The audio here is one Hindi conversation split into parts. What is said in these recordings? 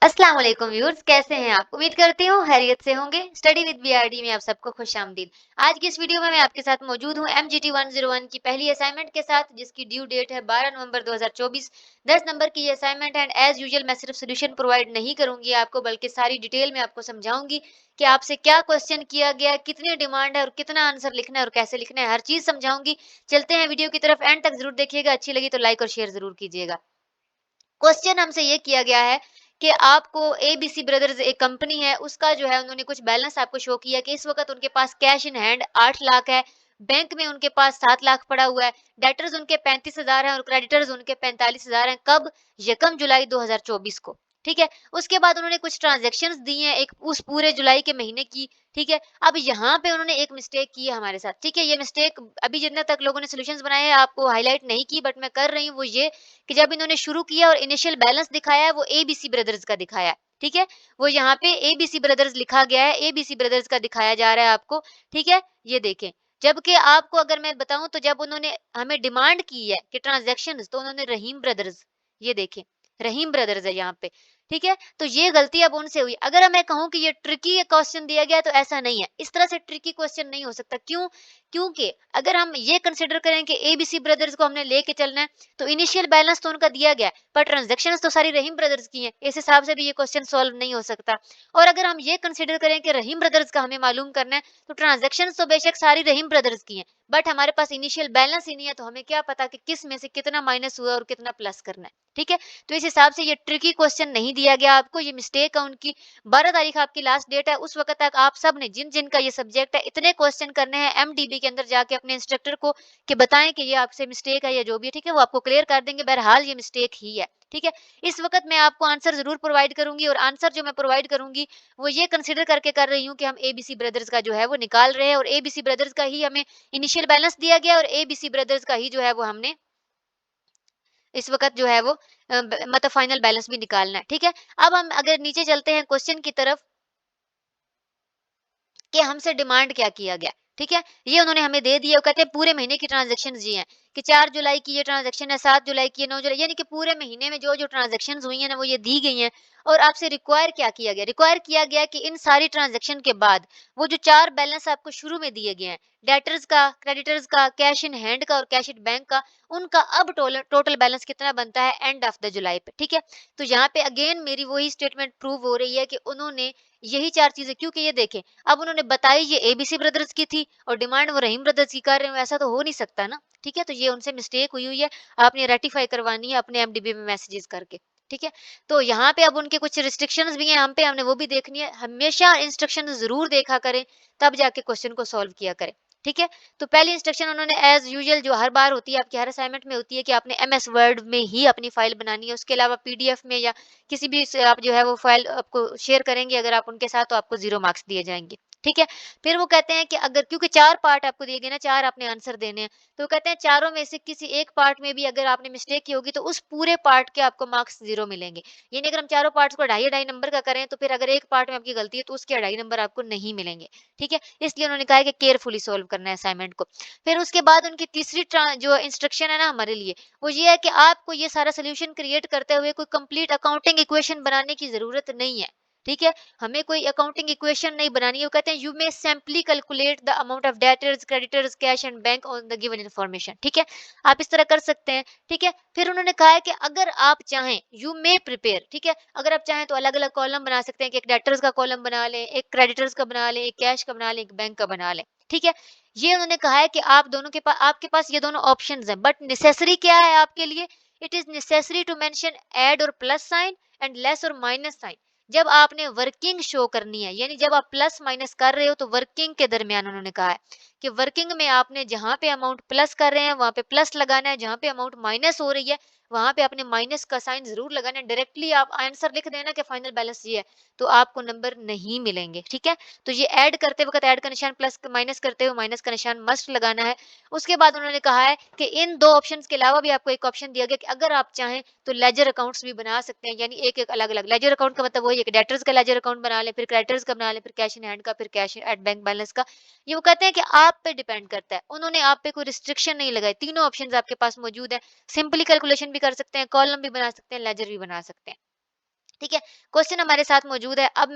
अस्सलाम वालेकुम व्यूअर्स, कैसे हैं आप? उम्मीद करती हूँ खैरियत से होंगे। स्टडी विद बीआरडी में आप सबको खुशामदीद। आज की इस वीडियो में मैं आपके साथ मौजूद हूँ एमजीटी 101 की पहली असाइनमेंट के साथ, जिसकी ड्यू डेट है 12 नवंबर 2024। 10 नंबर की ये असाइनमेंट है एंड एज यूजुअल मैं सिर्फ सॉल्यूशन प्रोवाइड नहीं करूंगी आपको, बल्कि सारी डिटेल में आपको समझाऊंगी कि आपसे क्या क्वेश्चन किया गया है, कितनी डिमांड है और कितना आंसर लिखना है और कैसे लिखना है, हर चीज समझाऊंगी। चलते हैं वीडियो की तरफ, एंड तक जरूर देखिएगा। अच्छी लगी तो लाइक और शेयर जरूर कीजिएगा। क्वेश्चन हमसे ये किया गया है कि आपको एबीसी ब्रदर्स एक कंपनी है, उसका जो है उन्होंने कुछ बैलेंस आपको शो किया कि इस वक्त उनके पास कैश इन हैंड 8 लाख है, बैंक में उनके पास 7 लाख पड़ा हुआ है, डेटर्स उनके 35,000 हैं और क्रेडिटर्स उनके 45,000 हैं। कब? यकम जुलाई 2024 को। ठीक है। उसके बाद उन्होंने कुछ ट्रांजैक्शंस दी हैं एक उस पूरे जुलाई के महीने की। ठीक है। अब यहाँ पे उन्होंने एक मिस्टेक की है हमारे साथ। ठीक है। ये मिस्टेक अभी जितने तक लोगों ने सॉल्यूशंस बनाए हैं आपको हाईलाइट नहीं की, बट मैं कर रही हूँ, वो ये कि जब इन्होंने शुरू किया और इनिशियल बैलेंस दिखाया है वो एबीसी ब्रदर्स का दिखाया है। ठीक है। वो यहाँ पे एबीसी ब्रदर्स लिखा गया है, एबीसी ब्रदर्स का दिखाया जा रहा है आपको। ठीक है। ये देखें। जबकि आपको अगर मैं बताऊं तो जब उन्होंने हमें डिमांड की है कि ट्रांजैक्शन, तो उन्होंने रहीम ब्रदर्स, ये देखें, रहीम ब्रदर्स है यहाँ पे। ठीक है। तो ये गलती अब उनसे हुई। अगर मैं कहूं कि ये ट्रिकी क्वेश्चन दिया गया है, तो ऐसा नहीं है, इस तरह से ट्रिकी क्वेश्चन नहीं हो सकता। क्यों? क्योंकि अगर हम ये कंसिडर करें कि एबीसी ब्रदर्स को हमने लेके चलना है, तो इनिशियल बैलेंस तो उनका दिया गया है, पर ट्रांजैक्शंस तो सारी रहीम ब्रदर्स की हैं। इस हिसाब से भी ये क्वेश्चन सॉल्व नहीं हो सकता। और अगर हम ये कंसीडर करें कि रहीम ब्रदर्स का हमें मालूम करना है, तो ट्रांजैक्शंस तो बेशक सारी रहीम ब्रदर्स की हैं, बट हमारे पास इनिशियल बैलेंस ही नहीं है, तो हमें क्या पता कि किस में से कितना माइनस हुआ और कितना प्लस करना है। ठीक है। तो इस हिसाब से ये ट्रिकी क्वेश्चन नहीं दिया गया आपको, ये मिस्टेक है उनकी। 12 तारीख आपकी लास्ट डेट है, उस वक्त तक आप सब ने जिन जिन का ये सब्जेक्ट है इतने क्वेश्चन करने हैं एमडीबी के अंदर जाके अपने इंस्ट्रक्टर को कि बताएं कि ये आपसे मिस्टेक है या जो भी है। ठीक है। वो आपको क्लियर कर देंगे। बहरहाल ये मिस्टेक ही है। ठीक है। इस वक्त मैं आपको आंसर जरूर प्रोवाइड करूंगी, और आंसर जो मैं प्रोवाइड करूंगी वो ये कंसिडर करके कर रही हूँ कि हम एबीसी ब्रदर्स का जो है वो निकाल रहे हैं, और एबीसी ब्रदर्स का ही हमें इनिशियल बैलेंस दिया गया, और एबीसी ब्रदर्स का ही जो है वो हमने इस वक्त जो है वो मतलब फाइनल बैलेंस भी निकालना है। ठीक है। अब हम अगर नीचे चलते हैं क्वेश्चन की तरफ कि हमसे डिमांड क्या किया गया। ठीक है। ये उन्होंने हमें दे दिया। वो कहते हैं पूरे महीने की ट्रांजैक्शंस ये हैं कि 4 जुलाई की ये ट्रांजैक्शन है, 7 जुलाई की है, 9 जुलाई, यानी कि पूरे महीने में जो जो ट्रांजैक्शंस हुई हैं ना वो ये दी गई हैं। और आपसे रिक्वायर क्या किया गया? रिक्वायर किया गया कि इन सारी ट्रांजैक्शन के बाद वो जो 4 बैलेंस आपको शुरू में दिए गए हैं, डेटर्स का, क्रेडिटर्स का, कैश इन हैंड का और कैश इन बैंक का, उनका अब टोटल बैलेंस कितना बनता है एंड ऑफ द जुलाई पे। ठीक है। तो यहाँ पे अगेन मेरी वही स्टेटमेंट प्रूव हो रही है कि उन्होंने यही 4 चीजें, क्योंकि ये देखें, अब उन्होंने बताई ये एबीसी ब्रदर्स की थी और डिमांड वो रहीम ब्रदर्स की कर रहे हो, ऐसा तो हो नहीं सकता ना। ठीक है। तो ये उनसे मिस्टेक हुई हुई है, आपने रेक्टिफाई करवानी है अपने एमडीबी में मैसेजेस करके। ठीक है। तो यहाँ पे अब उनके कुछ रिस्ट्रिक्शंस भी हैं, हम पे हमने वो भी देखनी है। हमेशा इंस्ट्रक्शन जरूर देखा करें, तब जाके क्वेश्चन को सॉल्व किया करें। ठीक है। तो पहली इंस्ट्रक्शन उन्होंने एज यूजुअल जो हर बार होती है आपकी हर असाइनमेंट में होती है कि आपने एमएस वर्ड में ही अपनी फाइल बनानी है, उसके अलावा पीडीएफ में या किसी भी से आप जो है वो फाइल आपको शेयर करेंगे अगर आप उनके साथ, तो आपको 0 मार्क्स दिए जाएँगे। ठीक है। फिर वो कहते हैं कि अगर, क्योंकि 4 पार्ट आपको दिए गए ना, 4 आपने आंसर देने हैं, तो वो कहते हैं चारों में से किसी एक पार्ट में भी अगर आपने मिस्टेक की होगी तो उस पूरे पार्ट के आपको मार्क्स 0 मिलेंगे। यानी अगर हम चारों पार्ट्स को ढाई-ढाई नंबर का करें, तो फिर अगर एक पार्ट में आपकी गलती है तो उसके ढाई नंबर आपको नहीं मिलेंगे। ठीक है। इसलिए उन्होंने कहा है कि केयरफुली सॉल्व करना है असाइनमेंट को। फिर उसके बाद उनकी तीसरी जो इंस्ट्रक्शन है ना हमारे लिए, वो ये है कि आपको ये सारा सॉल्यूशन क्रिएट करते हुए कोई कंप्लीट अकाउंटिंग इक्वेशन बनाने की जरूरत नहीं है। ठीक है। हमें कोई अकाउंटिंग इक्वेशन नहीं बनानी है। वो कहते हैं you may simply calculate the amount of debtors, creditors, cash and bank on the given information. ठीक है। आप इस तरह कर सकते हैं। ठीक है। फिर उन्होंने कहा है कि अगर आप चाहें यू मे प्रिपेयर, ठीक है, अगर आप चाहें तो अलग अलग कॉलम बना सकते हैं कि एक डेटर्स का कॉलम बना लें, एक क्रेडिटर्स का बना लें, एक कैश का बना लें, एक बैंक का बना लें। ठीक है। ये उन्होंने कहा है कि आप दोनों के पास, आपके पास ये दोनों ऑप्शंस हैं, बट नेसेसरी क्या है आपके लिए? It is necessary to mention add और प्लस साइन एंड लेस और माइनस साइन। जब आपने वर्किंग शो करनी है, यानी जब आप प्लस माइनस कर रहे हो, तो वर्किंग के दरमियान उन्होंने कहा है कि वर्किंग में आपने जहां पे अमाउंट प्लस कर रहे हैं वहां पे प्लस लगाना है, जहां पे अमाउंट माइनस हो रही है वहां पे आपने माइनस का साइन जरूर लगाना है। डायरेक्टली आप आंसर लिख देना कि फाइनल बैलेंस ये है, तो आपको नंबर नहीं मिलेंगे। ठीक है। तो ये ऐड करते वक्त ऐड का निशान, प्लस माइनस करते हुए माइनस का निशान मस्ट लगाना है। उसके बाद उन्होंने कहा है कि इन दो ऑप्शंस के अलावा भी आपको एक ऑप्शन दिया गया कि अगर आप चाहें तो लेजर अकाउंट्स भी बना सकते हैं, यानी एक एक अलग अलग लेजर अकाउंट का मतलब वही है कि डेटर्स का लेजर अकाउंट बना लें, फिर क्रेडिटर्स का बना लें, फिर कैश इन हैंड का, फिर कैश एट बैंक बैलेंस का। ये वो कहते हैं कि आप पे डिपेंड करता है, उन्होंने आप पे कोई रिस्ट्रिक्शन नहीं लगाई, तीनों ऑप्शंस आपके पास मौजूद है। सिंपली कैलकुलेशन भी कर सकते हैं, कॉलम भी बना सकते हैं, लेजर भी बना सकते हैं। ठीक है, क्वेश्चन हमारे साथ मौजूद है। अब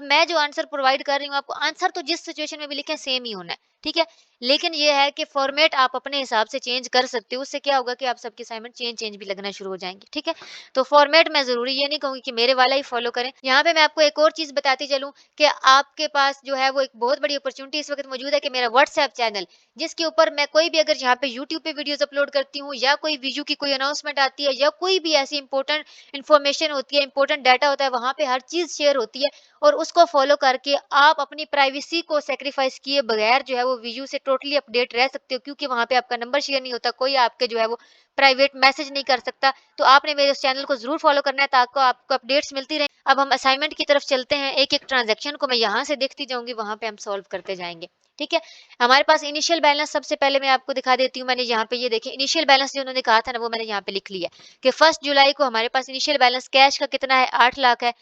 मैं जो आंसर प्रोवाइड कर रही हूँ आपको, आंसर तो जिस सिचुएशन में भी लिखें सेम ही होना है, ठीक है? लेकिन ये है कि फॉर्मेट आप अपने हिसाब से चेंज कर सकते हो, उससे क्या होगा कि आप सबके असाइनमेंट चेंज भी लगना शुरू हो जाएँगे, ठीक है? तो फॉर्मेट मैं ज़रूरी ये नहीं कहूँगी कि मेरे वाला ही फॉलो करें। यहाँ पे मैं आपको एक और चीज़ बताती चलूँ कि आपके पास जो है वो एक बहुत बड़ी अपॉर्च्युनिटी इस वक़्त मौजूद है कि मेरा व्हाट्सएप चैनल, जिसके ऊपर मैं कोई भी अगर यहाँ पे यूट्यूब पे वीडियोज़ अपलोड करती हूँ या कोई वीडियो की कोई अनाउंसमेंट आती है या कोई भी ऐसी इंपॉर्टेंट इन्फॉर्मेशन होती है, इंपॉर्टेंट डाटा होता है, वहाँ पे हर चीज़ शेयर होती है और उसको फॉलो करके आप अपनी प्राइवेसी को सैक्रिफाइस किए बगैर जो है वो वीयू से टोटली अपडेट रह सकते हो, क्योंकि वहाँ पे आपका नंबर शेयर नहीं होता, कोई आपके जो है वो प्राइवेट मैसेज नहीं कर सकता। तो आपने मेरे उस चैनल को ज़रूर फॉलो करना है ताकि आपको अपडेट्स मिलती रहें। अब हम असाइनमेंट की तरफ चलते हैं, एक-एक ट्रांज़ैक्शन को मैं यहाँ से देखती जाऊँगी, वहाँ पे हम सॉल्व करते जाएँगे, ठीक है? हमारे पास इनिशियल बैलेंस सबसे पहले मैं आपको दिखा देती हूँ, मैंने यहाँ पे ये देखिए इनिशियल बैलेंस जो उन्होंने कहा था ना, वो मैंने यहाँ पे लिख लिया है। कि 1 जुलाई को हमारे पास इनिशियल बैलेंस कैश का कितना है 8 लाख है,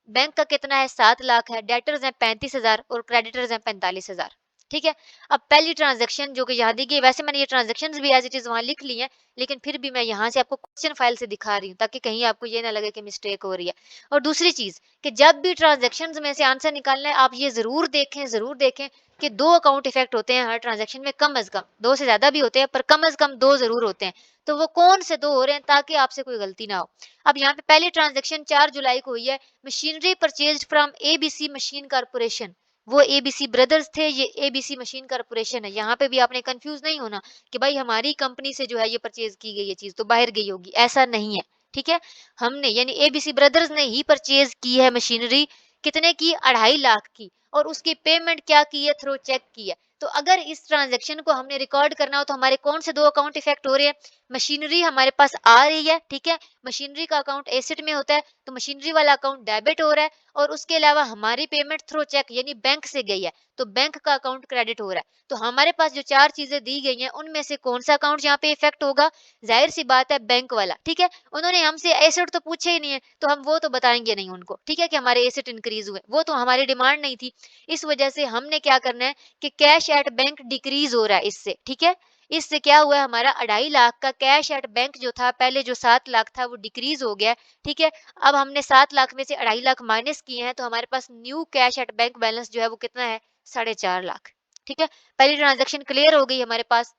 बैंक का कितना है 7 लाख है, डेटर्स हैं 35,000 और क्रेडिटर्स हैं 45,000। ठीक है? अब पहली ट्रांज़ैक्शन जो कि यहाँ दी गई, वैसे मैंने ये ट्रांज़ैक्शंस भी एज़ इट इज़ वहाँ लिख ली हैं, लेकिन फिर भी मैं यहाँ से आपको क्वेश्चन फाइल से दिखा रही हूँ ताकि कहीं आपको ये ना लगे कि मिस्टेक हो रही है। और दूसरी चीज़ कि जब भी ट्रांज़ैक्शंस में से आंसर निकालना है, आप ये ज़रूर देखें कि 2 अकाउंट इफ़ेक्ट होते हैं हर ट्रांज़ैक्शन में कम अज़ कम, 2 से ज़्यादा भी होते हैं पर कम अज़ कम 2 ज़रूर होते हैं। तो वो कौन से 2 हो रहे हैं ताकि आपसे कोई गलती ना हो। अब यहाँ पे पहली ट्रांज़ैक्शन 4 जुलाई को हुई है, machinery purchased from ABC machine corporation. वो एबीसी ब्रदर्स थे, ये एबीसी मशीन कॉर्पोरेशन है। यहाँ पे भी आपने कन्फ्यूज़ नहीं होना कि भाई हमारी कंपनी से जो है ये परचेज़ की गई ये चीज़ तो बाहर गई होगी, ऐसा नहीं है, ठीक है? हमने यानी एबीसी ब्रदर्स ने ही परचेज़ की है मशीनरी, कितने की? 2.5 लाख की, और उसकी पेमेंट क्या की है? थ्रू चेक की है। तो अगर इस ट्रांज़ैक्शन को हमने रिकॉर्ड करना हो तो हमारे कौन से 2 अकाउंट इफ़ेक्ट हो रहे हैं? मशीनरी हमारे पास आ रही है, ठीक है? मशीनरी का अकाउंट एसेट में होता है, तो मशीनरी वाला अकाउंट डेबिट हो रहा है, और उसके अलावा हमारी पेमेंट थ्रू चेक यानी बैंक से गई है, तो बैंक का अकाउंट क्रेडिट हो रहा है। तो हमारे पास जो 4 चीज़ें दी गई हैं, उनमें से कौन-सा अकाउंट यहाँ पे इफ़ेक्ट होगा? ज़ाहिर-सी बात है बैंक वाला, ठीक है? उन्होंने हमसे एसेट तो पूछे ही नहीं है, तो हम वो तो बताएँगे नहीं उनको, ठीक है? कि हमारे एसेट इंक्रीज़ हुए, वो तो हमारी डिमांड नहीं थी। इस वजह से हमने क्या करना है कि कैश एट बैंक डिक्रीज़ हो रहा है इससे, ठीक है? इससे क्या हुआ है, हमारा 2.5 लाख का कैश एट बैंक जो था, पहले जो 7 लाख था वो डिक्रीज़ हो गया है, ठीक है? अब हमने 7 लाख में से 2.5 लाख माइनस किए हैं, तो हमारे पास new cash at bank balance जो है वो कितना है? 4.5 लाख, ठीक है? पहली ट्रांज़ैक्शन क्लियर हो गई हमारे पास।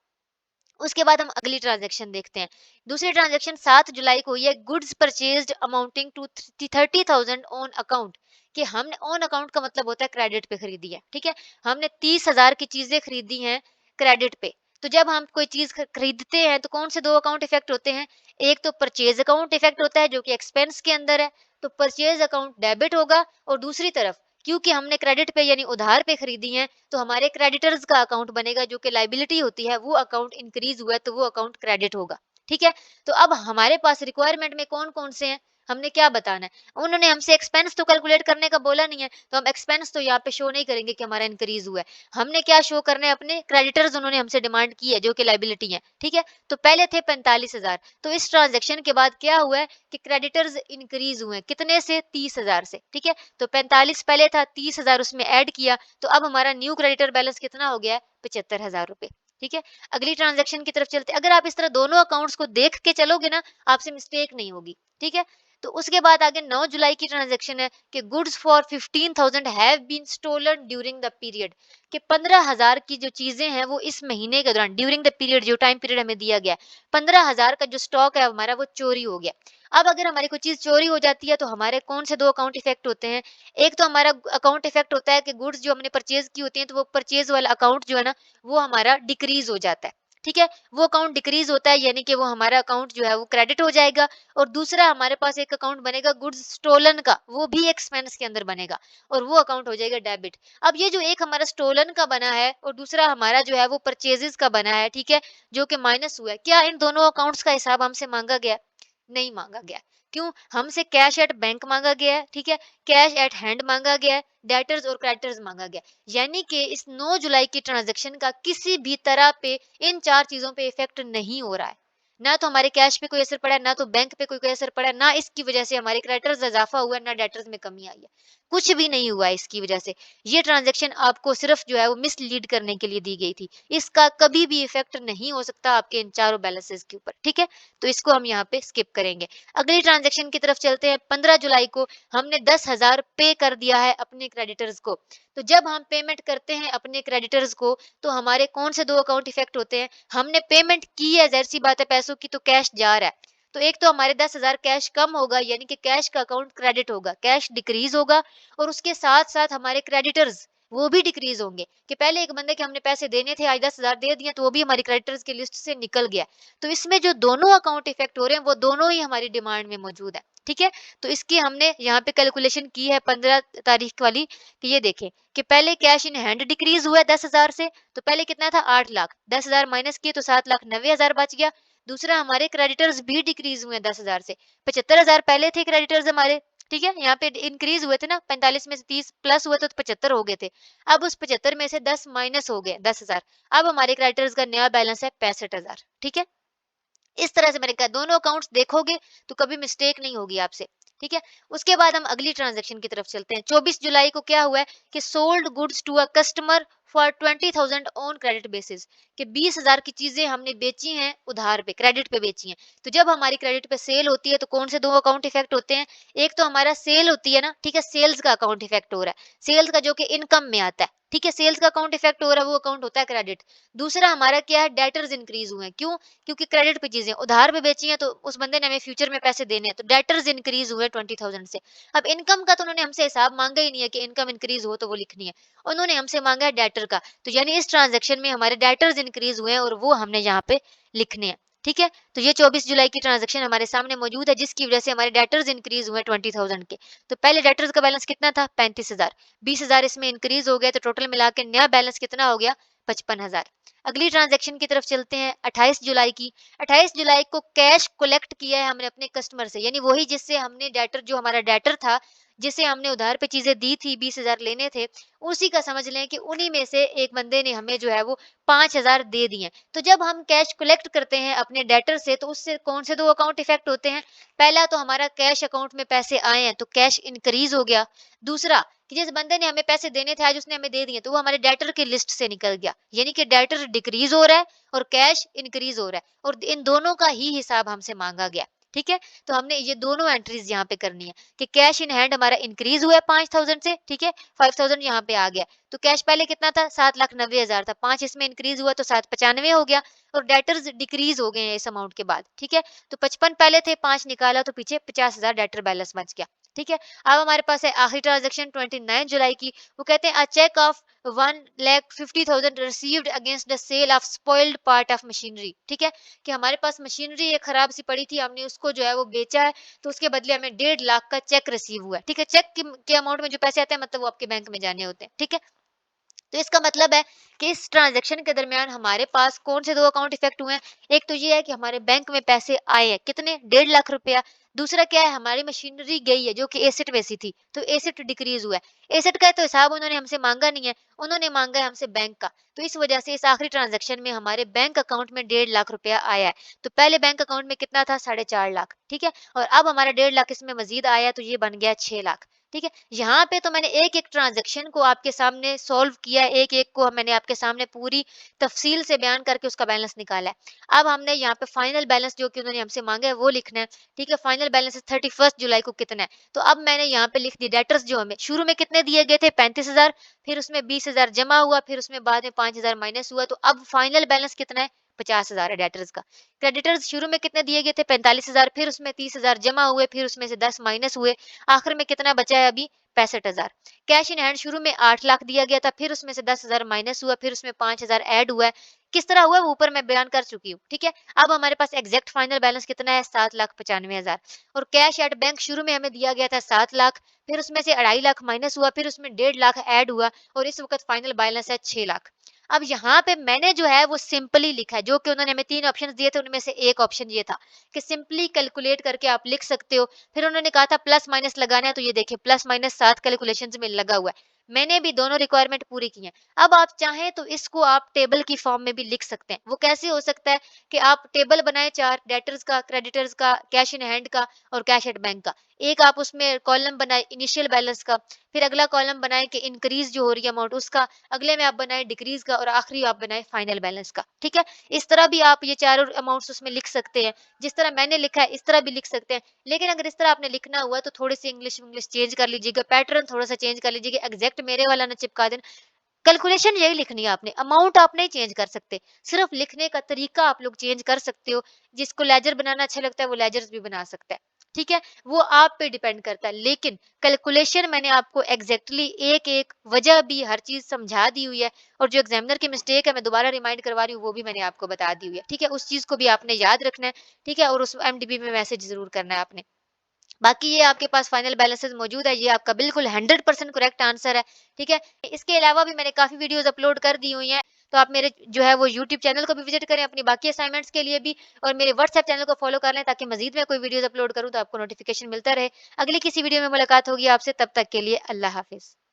उसके बाद हम अगली ट्रांजैक्शन देखते हैं। दूसरी ट्रांजैक्शन 7 जुलाई को हुई है, goods purchased amounting to 30,000 on account, कि हमने ऑन अकाउंट का मतलब होता है क्रेडिट पे खरीदी है, ठीक है? हमने 30,000 की चीजें खरीदी हैं क्रेडिट पे। तो जब हम कोई चीज खरीदते हैं तो कौन से 2 अकाउंट इफेक्ट होते हैं? एक तो परचेज अकाउंट इफेक्ट होता है जो कि एक्सपेंस के अंदर है, तो परचेज अकाउंट डेबिट होगा, और दूसरी तरफ क्योंकि हमने क्रेडिट पे यानी उधार पे खरीदी हैं, तो हमारे क्रेडिटर्स का अकाउंट बनेगा जो कि लायबिलिटी होती है, वो अकाउंट इंक्रीज हुआ है तो वो अकाउंट क्रेडिट होगा, ठीक है? तो अब हमारे पास रिक्वायरमेंट में कौन कौन से हैं, हमने क्या बताना है? उन्होंने हमसे एक्सपेंस तो कैलकुलेट करने का बोला नहीं है, तो हम एक्सपेंस तो यहाँ पे शो नहीं करेंगे कि हमारा इंक्रीज हुआ है। हमने क्या शो करना है? अपने क्रेडिटर्स उन्होंने हमसे डिमांड की है जो कि लायबिलिटी है, ठीक है? तो पहले थे 45,000, तो इस ट्रांजेक्शन के बाद क्या हुआ है कि क्रेडिटर्स इंक्रीज हुए हैं, कितने से? 30,000 से, ठीक है? तो 45 पहले था, 30,000 उसमें ऐड किया, तो अब हमारा न्यू क्रेडिटर बैलेंस कितना हो गया है? 75,000 रुपए, ठीक है? अगली ट्रांजैक्शन की तरफ चलते हैं। अगर आप इस तरह दोनों अकाउंट्स को देख के चलोगे ना, आपसे मिस्टेक नहीं होगी, ठीक है? तो उसके बाद आगे 9 जुलाई की ट्रांजैक्शन है कि goods for 15,000 have been stolen during the period, कि 15,000 की जो चीजें हैं वो इस महीने के दौरान ड्यूरिंग द पीरियड, जो टाइम पीरियड हमें दिया गया है, 15,000 का जो स्टॉक है हमारा वो चोरी हो गया। अब अगर हमारी कोई चीज चोरी हो जाती है तो हमारे कौन से 2 अकाउंट इफेक्ट होते हैं? एक तो हमारा अकाउंट इफेक्ट होता है कि गुड्स जो हमने परचेज की होती हैं, तो वो परचेज वाला अकाउंट जो है ना, वो हमारा डिक्रीज हो जाता है, ठीक है? वो अकाउंट डिक्रीज होता है यानी कि वो हमारा अकाउंट जो है वो क्रेडिट हो जाएगा, और दूसरा हमारे पास एक अकाउंट बनेगा गुड्स स्टोलन का, वो भी एक्सपेंस के अंदर बनेगा, और वो अकाउंट हो जाएगा डेबिट। अब ये जो एक हमारा स्टोलन का बना है और दूसरा हमारा जो है वो परचेजेस का बना है, ठीक है, जो कि माइनस हुआ है, क्या इन दोनों अकाउंट्स का हिसाब हमसे मांगा गया? नहीं मांगा गया। क्यों? हमसे कैश एट बैंक मांगा गया है, ठीक है? कैश एट हैंड मांगा गया है, डेटर्स और क्रेडिटर्स मांगा गया। यानी कि इस 9 जुलाई की ट्रांजैक्शन का किसी भी तरह पे इन 4 चीजों पे इफेक्ट नहीं हो रहा है। ना तो हमारे कैश पे कोई असर पड़ा है, ना तो बैंक पे कोई असर पड़ा है, ना इसकी वजह से हमारे क्रेडिटर्स इजाफा हुआ है, ना डेटर्स में कमी आई है। कुछ भी नहीं हुआ है इसकी वजह से। ये ट्रांज़ैक्शन आपको सिर्फ़ जो है वो मिसलीड करने के लिए दी गई थी। इसका कभी भी इफ़ेक्ट नहीं हो सकता आपके इन चारों बैलेंसेस के ऊपर, ठीक है? तो इसको हम यहाँ पे स्किप करेंगे। अगली ट्रांज़ैक्शन की तरफ चलते हैं। 15 जुलाई को हमने 10,000 पे कर दिया है अपने क्रेडिटर्स को। तो जब हम पेमेंट करते हैं अपने क्रेडिटर्स को, तो हमारे कौन से 2 अकाउंट इफ़ेक्ट होते हैं? हमने पेमेंट की है, ज़ाहिर-सी बात है पैसों की, तो कैश जा रहा है। तो एक तो हमारे 10,000 कैश कम होगा, यानी कि कैश का अकाउंट क्रेडिट होगा, कैश डिक्रीज़ होगा, और उसके साथ-साथ हमारे क्रेडिटर्स वो भी डिक्रीज़ होंगे कि पहले एक बंदे के हमने पैसे देने थे, आज 10,000 दे दिए, तो वो भी हमारी क्रेडिटर्स की लिस्ट से निकल गया। तो इसमें जो दोनों अकाउंट इफ़ेक्ट हो रहे हैं, वो दोनों ही हमारी डिमांड में मौजूद है, ठीक है? तो इसकी हमने यहाँ पे कैलकुलेशन की है 15 तारीख वाली, कि ये देखें कि पहले कैश इन हैंड डिक्रीज़ हुआ है 10,000 से, तो पहले कितना था 8 लाख, 10,000 माइनस किए तो 7,90,000 बच गया। दूसरा हमारे क्रेडिटर्स भी डिक्रीज़ हुए हैं 10,000 से, 75,000 पहले थे क्रेडिटर्स हमारे, ठीक है? यहाँ पे इंक्रीज़ हुए थे ना, 45 में से 30 प्लस हुए थे तो 75 हो गए थे। अब उस 75 में से 10 माइनस हो गए 10,000। अब हमारे क्रेडिटर्स का नया बैलेंस है 65,000, ठीक है? इस तरह से मैंने कहा दोनों अकाउंट्स देखोगे तो कभी मिस्टेक नहीं होगी आपसे, ठीक है? उसके बाद हम अगली ट्रांजैक्शन की तरफ चलते हैं। 24 जुलाई को क्या हुआ है कि sold goods to a customer for 20,000 on credit basis, कि 20,000 की चीजें हमने बेची हैं उधार पे, क्रेडिट पे बेची हैं। तो जब हमारी क्रेडिट पे सेल होती है तो कौन से 2 अकाउंट इफेक्ट होते हैं? एक तो हमारा सेल होती है ना, ठीक है? सेल्स का अकाउंट इफेक्ट हो रहा है। सेल्स का जो कि इनकम में आता है, ठीक है? सेल्स का अकाउंट इफेक्ट हो रहा है, वो अकाउंट होता है क्रेडिट। दूसरा हमारा क्या है? डेटर्स इंक्रीज हुए हैं। क्यों? क्योंकि क्रेडिट पे चीजें उधार पे बेची हैं, तो उस बंदे ने हमें फ्यूचर में पैसे देने हैं, तो डेटर्स इंक्रीज हुए 20,000 से। अब इनकम का तो उन्होंने हमसे हिसाब मांगा ही नहीं है कि इनकम इंक्रीज हो तो वो लिखनी है, उन्होंने हमसे मांगा है डेटर का। तो यानी इस ट्रांजेक्शन में हमारे डेटर्स इंक्रीज हुए हैं और वो हमने यहाँ पे लिखने हैं, ठीक है? तो ये 24 जुलाई की ट्रांजेक्शन हमारे सामने मौजूद है, जिसकी वजह से हमारे डेटर्स इंक्रीज हुए 20,000 के। तो पहले डेटर्स का बैलेंस कितना था? 35,000। 20,000 इसमें इंक्रीज हो गया, तो टोटल मिला के नया बैलेंस कितना हो गया? 55,000। अगली ट्रांजैक्शन की तरफ चलते हैं 28 जुलाई की। 28 जुलाई को कैश कलेक्ट किया है हमने अपने कस्टमर से, यानी वही जिससे हमने डेटर, जो हमारा डेटर था, जिसे हमने उधार पे चीजें दी थी, 20,000 लेने थे, उसी का समझ लें कि उन्हीं में से एक बंदे ने हमें जो है वो 5,000 दे दिए। तो जब हम कैश कलेक्ट करते हैं अपने डेटर से, तो उससे कौन से 2 अकाउंट इफेक्ट होते हैं? पहला तो हमारा कैश अकाउंट में पैसे आए हैं, तो कैश इंक्रीज हो गया। दूसरा कि जिस बंदे ने हमें पैसे देने थे, आज उसने हमें दे दिए, तो वो हमारे डेटर की लिस्ट से निकल गया, यानी कि डेटर डिक्रीज हो रहा है और कैश इंक्रीज हो रहा है, और इन दोनों का ही हिसाब हमसे मांगा गया, ठीक है? तो हमने ये दोनों एंट्रीज यहाँ पे करनी है कि कैश इन हैंड हमारा इंक्रीज हुआ है 5,000 से, ठीक है? 5,000 यहाँ पे आ गया। तो कैश पहले कितना था? 7,90,000 था, 5 इसमें इंक्रीज हुआ तो 795 हो गया, और डेटर्स डिक्रीज हो गए हैं इस अमाउंट के बाद, ठीक है? तो 55 पहले थे, 5 निकाला तो पीछे 50,000 डेटर बैलेंस बच गया, ठीक है? अब हमारे पास है आखिरी ट्रांजैक्शन 29 जुलाई की। वो कहते हैं a cheque of 1,50,000 received against the sale of spoiled part of machinery, ठीक है? कि हमारे पास मशीनरी एक खराब सी पड़ी थी, हमने उसको जो है वो बेचा है, तो उसके बदले हमें 1.5 लाख का चेक रिसीव हुआ है, ठीक है? चेक के अमाउंट में जो पैसे आते हैं, मतलब वो आपके बैंक में जाने होते हैं, ठीक है? तो इसका मतलब है कि इस ट्रांजैक्शन के दरमियान हमारे पास कौन से 2 अकाउंट इफेक्ट हुए हैं? एक तो ये है कि हमारे बैंक में पैसे आए हैं, कितने? 1.5 लाख रुपया। दूसरा क्या है? हमारी मशीनरी गई है, जो कि एसेट में सी थी, तो एसेट डिक्रीज़ हुआ है। एसेट का तो हिसाब उन्होंने हमसे माँगा नहीं है, उन्होंने माँगा है हमसे बैंक का। तो इस वजह से इस आखिरी ट्रांजैक्शन में हमारे बैंक अकाउंट में 1.5 लाख रुपया आया है। तो पहले बैंक अकाउंट में कितना था? 4.5 लाख, ठीक है? और अब हमारा 1.5 लाख इसमें मज़ीद आया, तो ये बन गया 6 लाख। ठीक है? यहाँ पे तो मैंने एक-एक ट्रांज़ैक्शन को आपके सामने सॉल्व किया है, एक-एक को मैंने आपके सामने पूरी तफ़सील से बयान करके उसका बैलेंस निकाला है। अब हमने यहाँ पे फाइनल बैलेंस जो कि उन्होंने हमसे माँगा है वो लिखना है, ठीक है? फाइनल बैलेंस 31 जुलाई को कितना है? तो अब मैंने यहाँ पे लिख दी डेटर्स जो हमें शुरू में कितने दिए गए थे? 35,000, फिर उसमें 20,000 जमा हुआ, फिर उसमें बाद में 5,000 माइनस हुआ, तो अब फाइनल बैलेंस कितना है? 50,000 है डेटर्स का। क्रेडिटर्स शुरू में कितने दिए गए थे? 45,000, फिर उसमें 30,000 जमा हुए, फिर उसमें से 10 माइनस हुए, आखिर में कितना बचा है अभी? 65,000। कैश इन हैंड शुरू में 8 लाख दिया गया था, फिर उसमें से 10,000 माइनस हुआ, फिर उसमें 5,000 ऐड हुआ है। किस तरह हुआ है वो ऊपर मैं बयान कर चुकी हूँ, ठीक है? अब हमारे पास एग्जैक्ट फाइनल बैलेंस कितना है? 7,95,000। और कैश एट बैंक शुरू में हमें दिया गया था 7 लाख, फिर उसमें से 2.5 लाख माइनस हुआ, फिर उसमें 1.5 लाख ऐड हुआ, और इस वक्त फाइनल बैलेंस है 6 लाख। अब यहाँ पे मैंने जो है वो सिंपली लिखा है, जो कि उन्होंने हमें 3 ऑप्शंस दिए थे, उनमें से एक ऑप्शन ये था कि सिंपली कैलकुलेट करके आप लिख सकते हो। फिर उन्होंने कहा था प्लस माइनस लगाना है, तो ये देखिए प्लस माइनस 7 कैलकुलेशंस में लगा हुआ है। मैंने भी दोनों रिक्वायरमेंट पूरी की हैं। अब आप चाहें तो इसको आप टेबल की फॉर्म में भी लिख सकते हैं। वो कैसे हो सकता है कि आप टेबल बनाएँ 4 डेटर्स का, क्रेडिटर्स का, कैश इन हैंड का और कैश एट बैंक का। एक आप उसमें कॉलम बनाएँ इनिशियल बैलेंस का, फिर अगला कॉलम बनाएँ कि इंक्रीज़ जो हो रही है अमाउंट उसका, अगले में आप बनाएँ डिक्रीज़ का और आखिरी आप बनाएँ फाइनल बैलेंस का। ठीक है? इस तरह भी आप ये चारों अमाउंट्स उसमें लिख सकते हैं। जिस तरह मैंने लिखा है इस तरह भी लिख सकते हैं। लेकिन अगर इस तरह आपने लिखना हुआ तो थोड़ी-सी इंग्लिश विंग्लिश चेंज कर लीजिएगा, पैटर्न थोड़ा-सा चेंज कर लीजिएगा, एग्ज़ैक्ट मेरे वाला ना चिपका देना। कैलकुलेशन यही लिखनी है आपने, अमाउंट आप नहीं चेंज कर सकते। सिर्फ़ लिखने का तरीका आप लोग चेंज कर सकते हो। जिसको लेजर बनाना अच्छा लगता है, वो लेजर्स भी बना सकता है। ठीक है? वो आप पे डिपेंड करता है। लेकिन कैलकुलेशन मैंने आपको एग्ज़ैक्टली एक-एक वजह भी हर चीज़ समझा दी हुई है और जो एग्ज़ामिनर की मिस्टेक है, मैं दोबारा रिमाइंड करवा रही हूँ, वो भी मैंने आपको बता दी हुई है। ठीक है? उस चीज़ को भी आपने याद रखना है। ठीक है? और उस एमडीबी में मैसेज ज़रूर करना है आपने। बाकी ये आपके पास फाइनल बैलेंसेस मौजूद है, ये आपका बिल्कुल 100% करेक्ट आंसर है, ठीक है? इसके अलावा भी मैंने काफ़ी वीडियोज़ अपलोड कर दी हुई हैं, तो आप मेरे जो है वो यूट्यूब चैनल को भी विज़िट करें अपनी बाकी असाइनमेंट्स के लिए भी और मेरे व्हाट्सएप चैनल को फ़ॉलो कर लें ताकि मज़ीद मैं कोई वीडियोज़ अपलोड करूँ तो आपको नोटिफ़िकेशन मिलता रहे। अगली किसी वीडियो में मुलाकात होगी आपसे, तब तक के लिए अल्लाह हाफ़िज़।